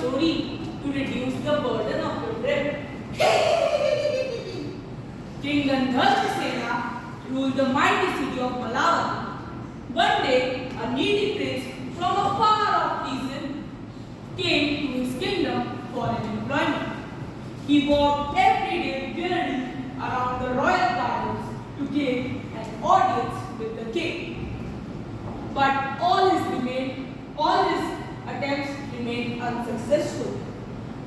story to reduce the burden of your trip. King Gandharva ruled the mighty city of Malavati. One day, a needy prince from a far-off region came to his kingdom for an employment. He walked every day wearily around the royal gardens to gain an audience with the king. But all his attempts remained unsuccessful.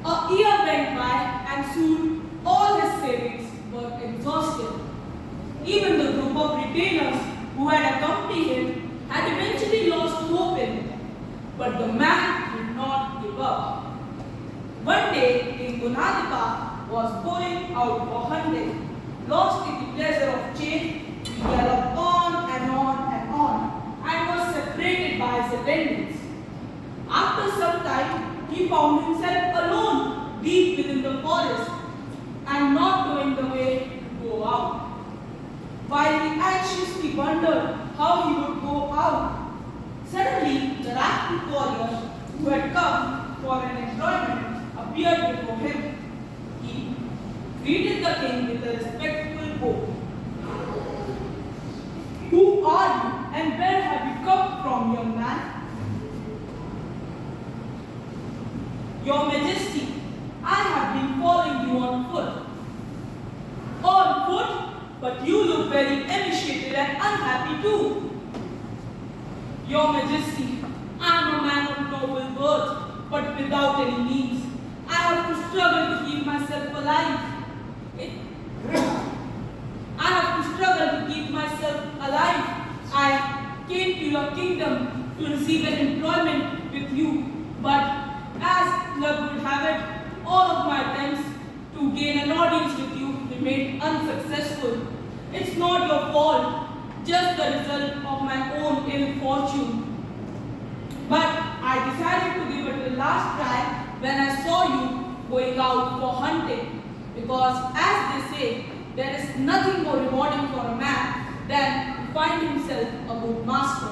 A year went by and soon all his savings were exhausted. Even the group of retainers who had accompanied him had eventually lost hope in him. But the man did not give up. One day, King Gunadipa was going out for hunting. Lost in the pleasure of chase, he galloped on and on and was separated by his attendants. After some time, he found himself alone deep within the forest and not knowing the way to go out. While he anxiously wondered how he would go out, suddenly the Rajput warrior who had come for an employment appeared before him. He greeted the king with a respectful bow. "Who are you and where have you come from, young man?" "Your Majesty, I have been following you on foot." "On foot? But you look very emaciated and unhappy too." "Your Majesty, I am a man of noble birth, but without any means. I have to struggle to keep myself alive. I came to your kingdom to receive an employment with you, but as luck would have it, all of my attempts to gain an audience with you remained unsuccessful. It's not your fault, just the result of my own ill fortune. But I decided to give it a last try when I saw you going out for hunting, because as they say, there is nothing more rewarding for a man than to find himself a good master.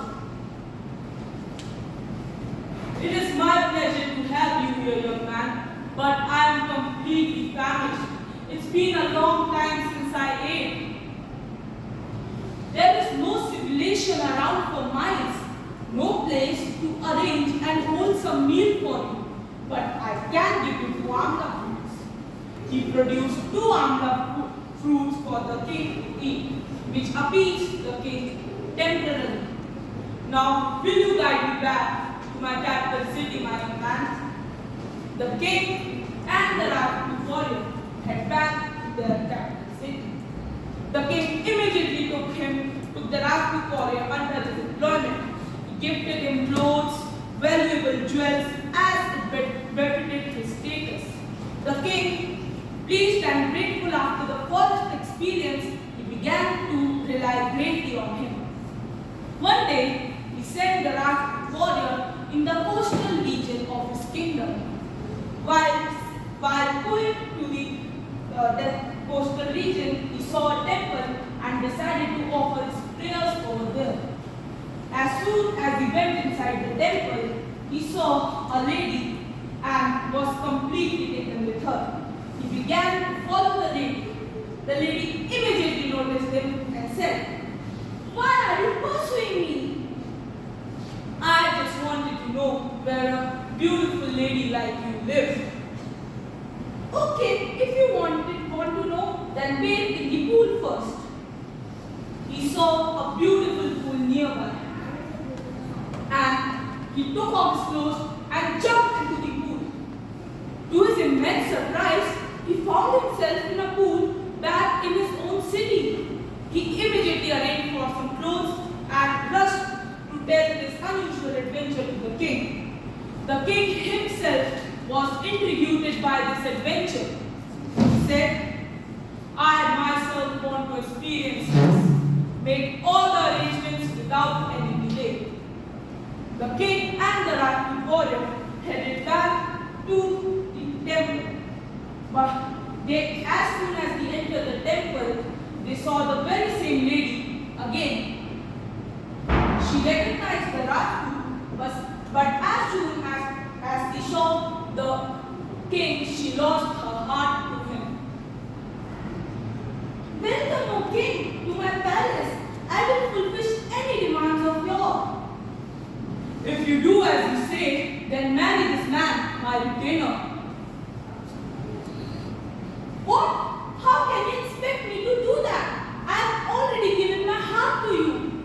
It is my pleasure to have you here, young man, but I am completely famished. It's been a long time since I ate. There is no civilization around for miles, no place to arrange and hold some meal for you, but I can give you 2 amla fruits. He produced 2 amla fruits for the king to eat, which appeased the king temporarily. "Now, will you guide me back to my capital city, my young man?" The king and the Rajput warrior head back to their capital city. The king immediately took the Rajput warrior under his employment. He gifted him clothes, valuable jewels, as it befitted his status. The king, pleased and grateful after the forest experience, he began to rely greatly on him. One day, he sent the Rajput warrior in the coastal region of his kingdom. While going to the coastal region, he saw a temple and decided to offer his prayers over there. As soon as he went inside the temple, he saw a lady and was completely taken with her. He began to follow the lady. The lady immediately noticed him and said, "Why are you pursuing me?" "I just wanted to know where a beautiful lady like you lives." "Okay, if you want to know, then bathe in the pool first." He saw a beautiful pool nearby, and he took off his clothes and jumped into the pool. To his immense surprise, he found himself in a pool back in his own city. He immediately arranged for some clothes and rushed to tell this unusual adventure to the king. The king himself was intrigued by this adventure. He said, "I myself want to experience this." Made all the arrangements without any delay. The king and the Rajput warrior headed back to the temple. But as soon as they entered the temple, they saw the very same lady again. She recognized the Rajput, but as soon as as she saw the king, she lost her heart to him. Welcome, O king, to my palace. I will fulfill any demands of yours. If you do as you say, then marry this man, my retainer. What? How can you expect me to do that? I have already given my heart to you.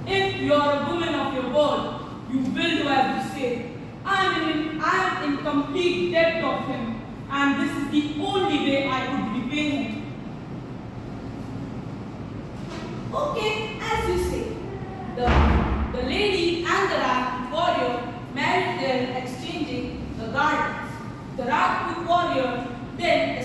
If you are a woman of your word, you will do as you say. I am in complete debt of him, and this is the only way I could repay him. Okay, as you say. The lady and the Rajput warrior married there exchanging the gardens. The Rajput warrior then